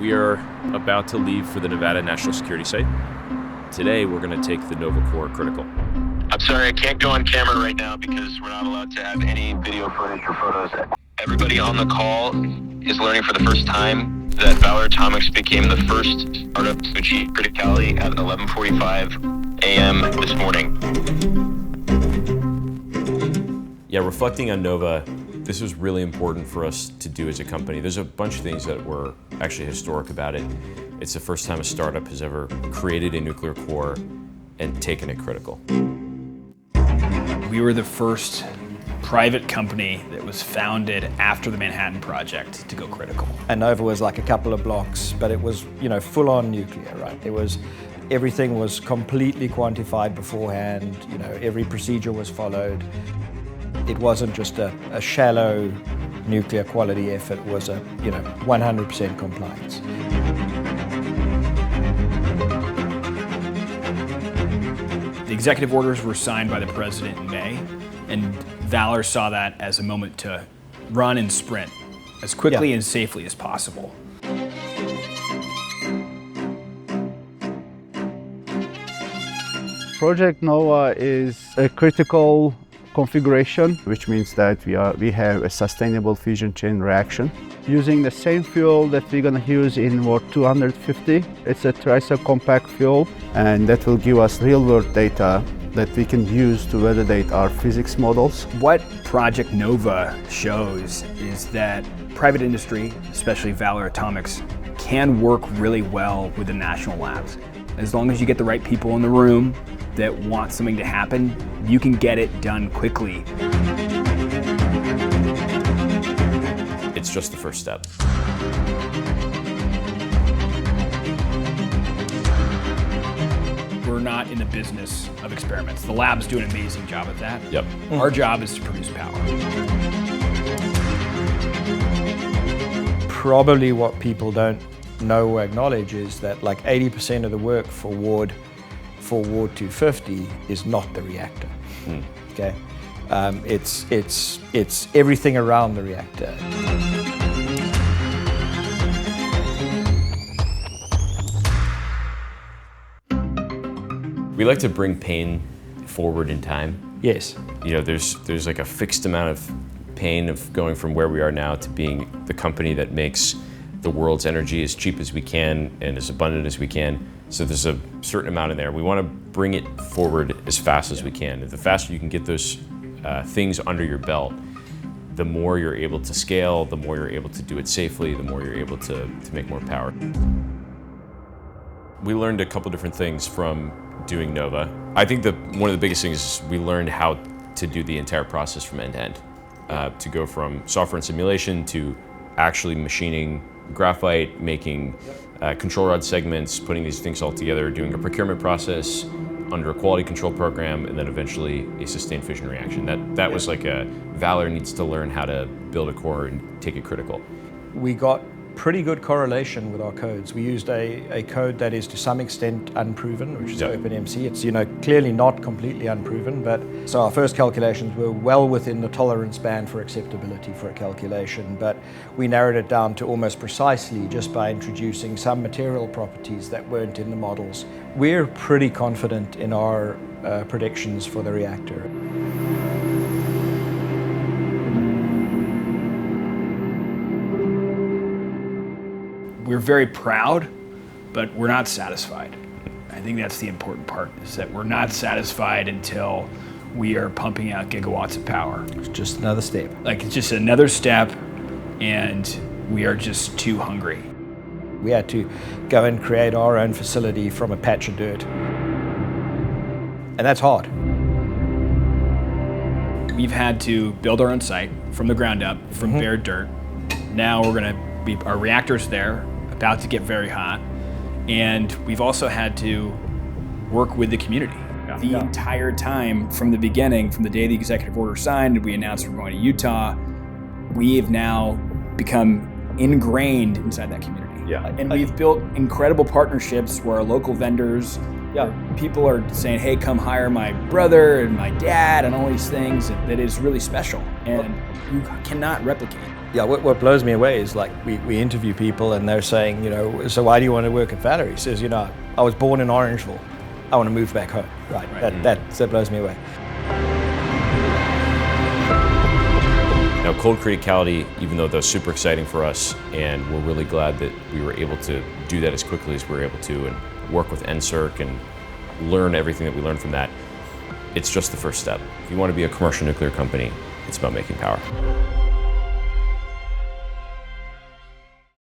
We are about to leave for the Nevada National Security Site. Today, we're going to take the Nova Core critical. I'm sorry, I can't go on camera right now because we're not allowed to have any video footage or photos. Everybody on the call is learning for the first time that Valar Atomics became the first startup to achieve criticality at 11:45 a.m. this morning. Yeah, reflecting on Nova, this was really important for us to do as a company. There's a bunch of things that were actually historic about it. It's the first time a startup has ever created a nuclear core and taken it critical. We were the first private company that was founded after the Manhattan Project to go critical. And Nova was like a couple of blocks, but it was, full-on nuclear, right? Everything was completely quantified beforehand. Every procedure was followed. It wasn't just a shallow nuclear quality effort. It was a 100% compliance. The executive orders were signed by the president in May, and Valar saw that as a moment to run and sprint as quickly and safely as possible. Project Nova is a critical configuration, which means that we have a sustainable fusion chain reaction. Using the same fuel that we're going to use in War 250. It's a tracer compact fuel, and that will give us real-world data that we can use to validate our physics models. What Project Nova shows is that private industry, especially Valar Atomics, can work really well with the national labs. As long as you get the right people in the room that want something to happen, you can get it done quickly. It's just the first step. We're not in the business of experiments. The labs do an amazing job at that. Yep. Our job is to produce power. Probably what people don't know or acknowledge is that like 80% of the work for War 250 is not the reactor. Okay, it's everything around the reactor. We like to bring pain forward in time. Yes. There's like a fixed amount of pain of going from where we are now to being the company that makes the world's energy as cheap as we can and as abundant as we can. So there's a certain amount in there. We want to bring it forward as fast as we can. The faster you can get those things under your belt, the more you're able to scale, the more you're able to do it safely, the more you're able to make more power. We learned a couple different things from doing Nova. I think one of the biggest things is we learned how to do the entire process from end to end. To go from software and simulation to actually machining graphite, making control rod segments, putting these things all together, doing a procurement process under a quality control program, and then eventually a sustained fission reaction. That was like Valar needs to learn how to build a core and take it critical. We got pretty good correlation with our codes. We used a code that is to some extent unproven, which is OpenMC. It's clearly not completely unproven, but so our first calculations were well within the tolerance band for acceptability for a calculation, but we narrowed it down to almost precisely just by introducing some material properties that weren't in the models. We're pretty confident in our predictions for the reactor. We're very proud, but we're not satisfied. I think that's the important part, is that we're not satisfied until we are pumping out gigawatts of power. It's just another step. It's just another step, and we are just too hungry. We had to go and create our own facility from a patch of dirt. And that's hard. We've had to build our own site from the ground up, from bare dirt. Now our reactor's there, about to get very hot, and we've also had to work with the community. The entire time from the beginning, from the day the executive order signed, we announced we're going to Utah, we have now become ingrained inside that community. And we've built incredible partnerships where our local vendors, people are saying, hey, come hire my brother and my dad and all these things that is really special and you cannot replicate. Yeah, what blows me away is like we interview people and they're saying, so why do you want to work at Valar? He says, I was born in Orangeville. I want to move back home. Right. That blows me away. Now, cold criticality, even though that's super exciting for us, and we're really glad that we were able to do that as quickly as we were able to, and work with NSERC and learn everything that we learned from that, it's just the first step. If you want to be a commercial nuclear company, it's about making power.